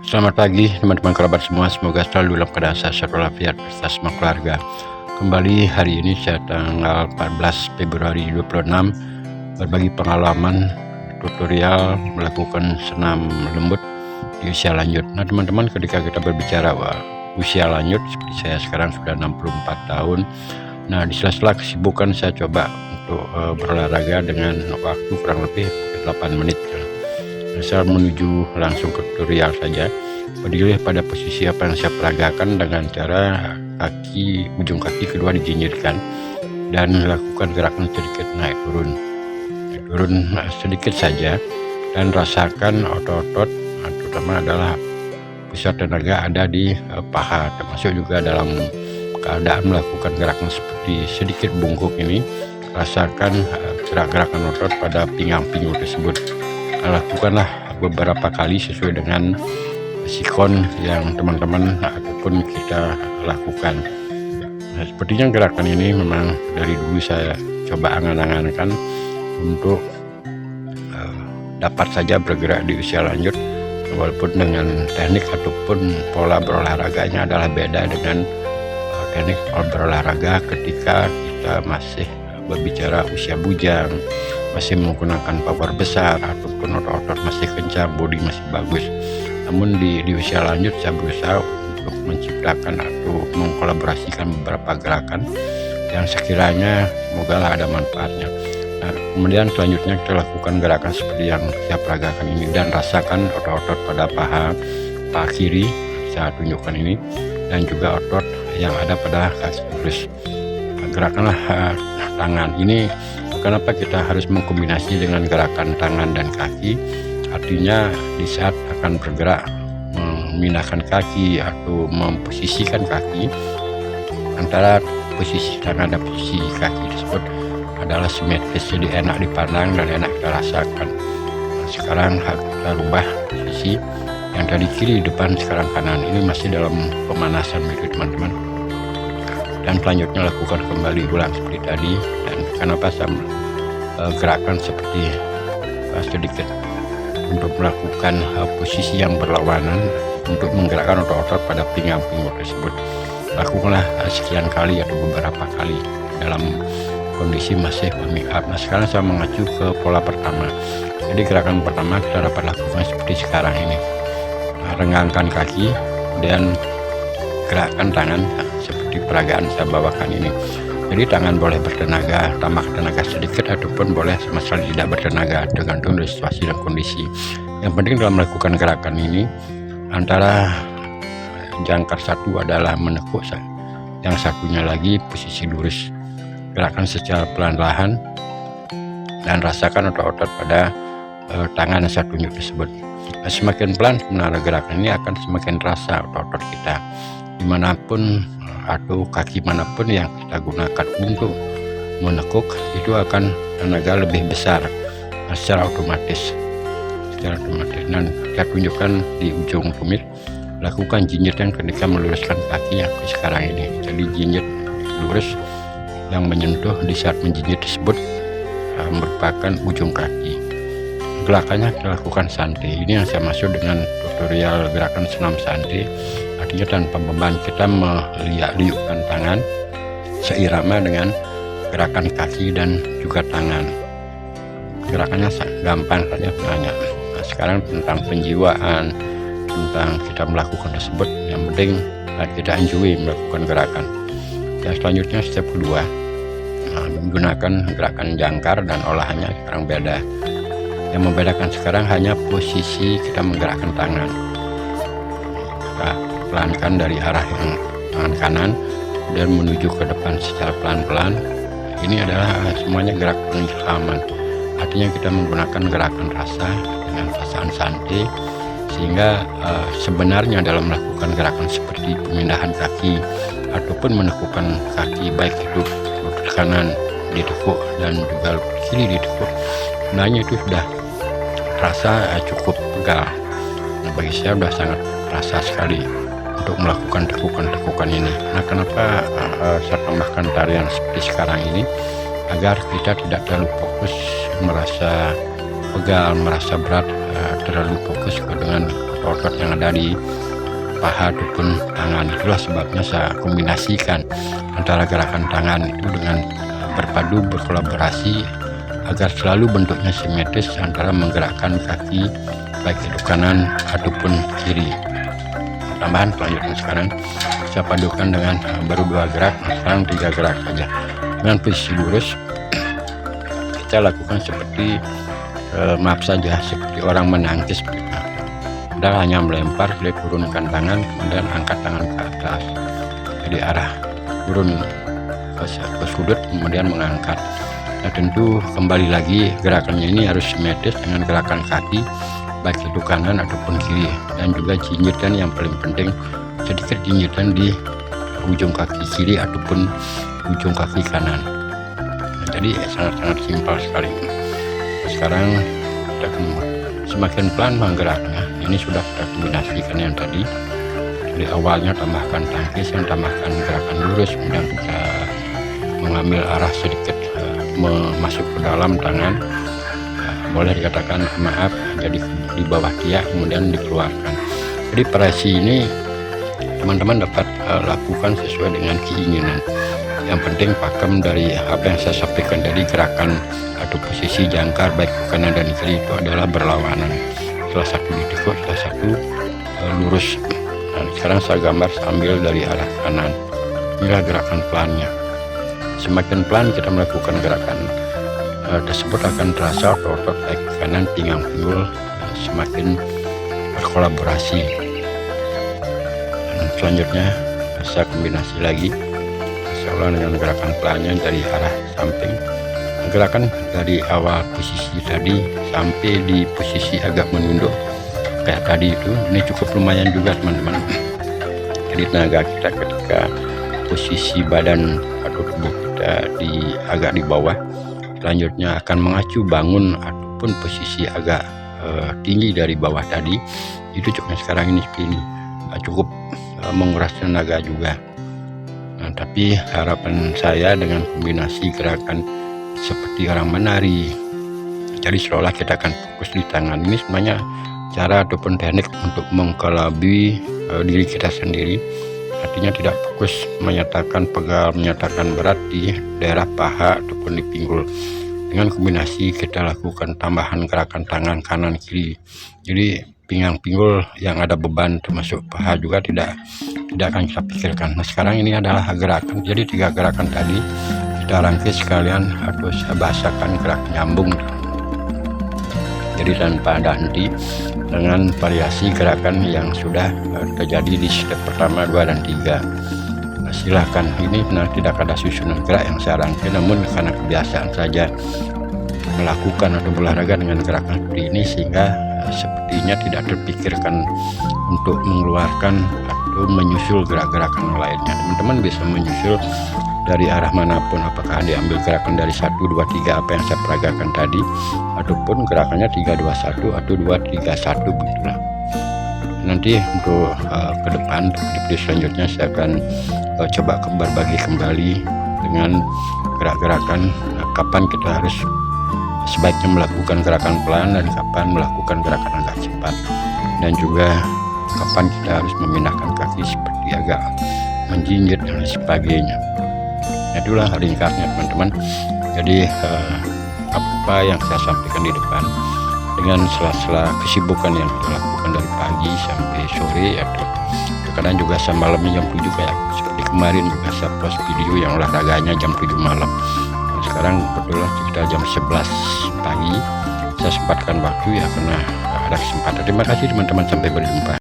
Selamat pagi teman-teman kerabat semua, semoga selalu dalam keadaan sehat walafiat beserta semua keluarga. Kembali hari ini saya tanggal 14 Februari 26 berbagi pengalaman tutorial melakukan senam lembut di usia lanjut. Nah teman-teman, ketika kita berbicara usia lanjut seperti saya sekarang sudah 64 tahun. Nah di sela-sela kesibukan saya coba untuk berolahraga dengan waktu kurang lebih 8 menit. Saya menuju langsung ke tutorial saja. Berdiri pada posisi apa yang saya peragakan dengan cara ujung kaki kedua dijinjirkan dan lakukan gerakan sedikit naik turun sedikit saja, dan rasakan otot-otot terutama adalah pusat tenaga ada di paha, termasuk juga dalam keadaan melakukan gerakan seperti sedikit bungkuk ini. Rasakan gerak-gerakan otot pada pinggang-pinggul tersebut. Lakukanlah beberapa kali sesuai dengan sikon yang teman-teman ataupun kita lakukan. Nah, sepertinya gerakan ini memang dari dulu saya coba angan-angankan untuk dapat saja bergerak di usia lanjut, walaupun dengan teknik ataupun pola berolahraganya adalah beda dengan teknik berolahraga ketika kita masih berbicara usia bujang, masih menggunakan power besar ataupun otot-otot masih kencang, bodi masih bagus. Namun di usia lanjut saya berusaha untuk menciptakan atau mengkolaborasikan beberapa gerakan yang sekiranya semoga ada manfaatnya. Nah, kemudian selanjutnya kita lakukan gerakan seperti yang saya peragakan ini dan rasakan otot-otot pada paha kiri saya tunjukkan ini, dan juga otot yang ada pada kaki lurus. Gerakanlah tangan ini. Kenapa kita harus mengkombinasi dengan gerakan tangan dan kaki? Artinya di saat akan bergerak memindahkan kaki atau memposisikan kaki, antara posisi tangan dan posisi kaki tersebut adalah simetris, jadi enak dipandang dan enak kita rasakan. Nah, sekarang kita rubah posisi yang tadi kiri depan, sekarang kanan. Ini masih dalam pemanasan begitu teman-teman, dan selanjutnya lakukan kembali ulang seperti tadi. Dan kenapa saya gerakan seperti sedikit untuk melakukan posisi yang berlawanan untuk menggerakkan otot-otot pada pinggang-pinggul tersebut. Lakukanlah sekian kali atau beberapa kali dalam kondisi masih warming up. Nah, sekarang saya mengacu ke pola pertama. Jadi gerakan pertama kita dapat lakukan seperti sekarang ini. Renggangkan kaki, kemudian gerakkan tangan seperti peragaan saya bawakan ini. Jadi tangan boleh bertenaga, tambah tenaga sedikit, ataupun boleh sama sekali tidak bertenaga, tergantung dari situasi dan kondisi. Yang penting dalam melakukan gerakan ini, antara jangkar satu adalah menekuk, yang satunya lagi posisi lurus. Gerakan secara pelan-pelan dan rasakan otot-otot pada tangan yang saya tunjuk tersebut. Nah, semakin pelan sebenarnya gerakan ini akan semakin terasa otot-otot kita dimanapun atau kaki manapun yang kita gunakan untuk menekuk, itu akan tenaga lebih besar secara otomatis. Dan kita tunjukkan di ujung tumit, lakukan jinjit yang ketika meluruskan kaki yang sekarang ini. Jadi jinjit lurus yang menyentuh di saat menjinjit tersebut merupakan ujung kaki. Gerakannya kita lakukan santai. Ini yang saya maksud dengan tutorial gerakan senam santai. Artinya tanpa beban, kita meliuk-liukkan tangan seirama dengan gerakan kaki dan juga tangan. Gerakannya gampang saja sebenarnya. Nah, sekarang tentang penjiwaan, tentang kita melakukan tersebut, yang penting kita enjoy melakukan gerakan. Dan selanjutnya step kedua, menggunakan gerakan jangkar dan olahannya sekarang beda. Yang membedakan sekarang hanya posisi kita menggerakkan tangan. Kita pelankan dari arah yang tangan kanan dan menuju ke depan secara pelan-pelan. Ini adalah semuanya gerak pengilhaman. Artinya kita menggunakan gerakan rasa dengan perasaan santai, sehingga sebenarnya dalam melakukan gerakan seperti pemindahan kaki ataupun menekukkan kaki, baik itu lutut kanan ditekuk dan juga lutut kiri ditekuk, sebenarnya itu sudah terasa cukup pegal. Nah, bagi saya sudah sangat terasa sekali untuk melakukan tekukan-tekukan ini. Nah, kenapa saya tambahkan tarian seperti sekarang ini? Agar kita tidak terlalu fokus merasa pegal, merasa berat, terlalu fokus dengan otot-otot yang ada di paha ataupun tangan. Itulah sebabnya saya kombinasikan antara gerakan tangan itu dengan berpadu berkolaborasi agar selalu bentuknya simetris antara menggerakkan kaki baik itu kanan ataupun kiri. Tambahan selanjutnya sekarang saya padukan dengan baru 2 gerak, sekarang 3 gerak saja. Dengan posisi lurus kita lakukan seperti maaf saja seperti orang menangkis. Kita hanya melempar, turunkan tangan, kemudian angkat tangan ke atas. Jadi arah turun ke sudut, kemudian mengangkat. Nah, tentu kembali lagi gerakannya ini harus simetris dengan gerakan kaki, baik itu kanan ataupun kiri. Dan juga jinjitan yang paling penting, sedikit jinjitan di ujung kaki kiri ataupun ujung kaki kanan. Nah, jadi sangat-sangat simpel sekali. Sekarang kita semakin pelan menggeraknya. Ini sudah kita kombinasikan yang tadi. Jadi awalnya tambahkan tangkis, yang tambahkan gerakan lurus, kemudian kita mengambil arah sedikit masuk ke dalam tangan, boleh dikatakan maaf, jadi di bawah tiak kemudian dikeluarkan. Jadi operasi ini teman-teman dapat lakukan sesuai dengan keinginan. Yang penting pakem dari apa yang saya sampaikan tadi, gerakan atau posisi jangkar baik kanan dan kiri itu adalah berlawanan. Salah satu ditekuk, salah satu lurus. Nah, sekarang saya gambar sambil dari arah kanan. Inilah gerakan pelannya. Semakin pelan kita melakukan gerakan tersebut akan terasa otot baik kanan, pinggang, pinggul semakin berkolaborasi. Dan selanjutnya saya kombinasi lagi, saya ulang dengan gerakan pelannya dari arah samping. Gerakan dari awal posisi tadi sampai di posisi agak menunduk kayak tadi itu, ini cukup lumayan juga teman-teman. Jadi tenaga kita ketika posisi badan atau tubuh kita agak di bawah, selanjutnya akan mengacu bangun ataupun posisi agak tinggi dari bawah tadi, itu cukup sekarang ini seperti ini, cukup menguras tenaga juga. Nah, tapi harapan saya dengan kombinasi gerakan seperti orang menari, jadi seolah kita akan fokus di tangan. Ini sebenarnya cara ataupun teknik untuk mengkelabui diri kita sendiri, artinya tidak fokus menyatakan pegal, menyatakan berat di daerah paha ataupun di pinggul. Dengan kombinasi kita lakukan tambahan gerakan tangan kanan kiri, jadi pinggang pinggul yang ada beban termasuk paha juga tidak akan kita pikirkan. Nah, sekarang ini adalah gerakan, jadi 3 gerakan tadi kita rangkis sekalian atau saya bahasakan gerak nyambung, jadi tanpa ada henti, dengan variasi gerakan yang sudah terjadi di step pertama, 2 dan 3. Nah, silahkan, ini benar tidak ada susunan gerak yang saya rangkai, namun karena kebiasaan saja melakukan atau berolahraga dengan gerakan seperti ini, sehingga sepertinya tidak terpikirkan untuk mengeluarkan atau menyusul gerak-gerakan lainnya. Teman-teman bisa menyusul dari arah manapun, apakah diambil gerakan dari 1, 2, 3 apa yang saya peragakan tadi, ataupun gerakannya 3, 2, 1 atau 2, 3, 1 begitulah. Nanti untuk ke depan di video selanjutnya saya akan coba berbagi kembali dengan gerak-gerakan kapan kita harus sebaiknya melakukan gerakan pelan dan kapan melakukan gerakan agak cepat, dan juga kapan kita harus memindahkan kaki seperti agak menjinjit dan sebagainya. Itulah ringkasnya teman-teman. Jadi apa yang saya sampaikan di depan dengan sela-sela kesibukan yang kita lakukan dari pagi sampai sore, atau kadang juga malamnya jam 7 kayak seperti kemarin juga saya post video yang olahraganya jam 7 malam. Nah, sekarang kebetulan sekitar jam 11 pagi saya sempatkan waktu ya karena ada kesempatan. Terima kasih teman-teman, sampai berjumpa.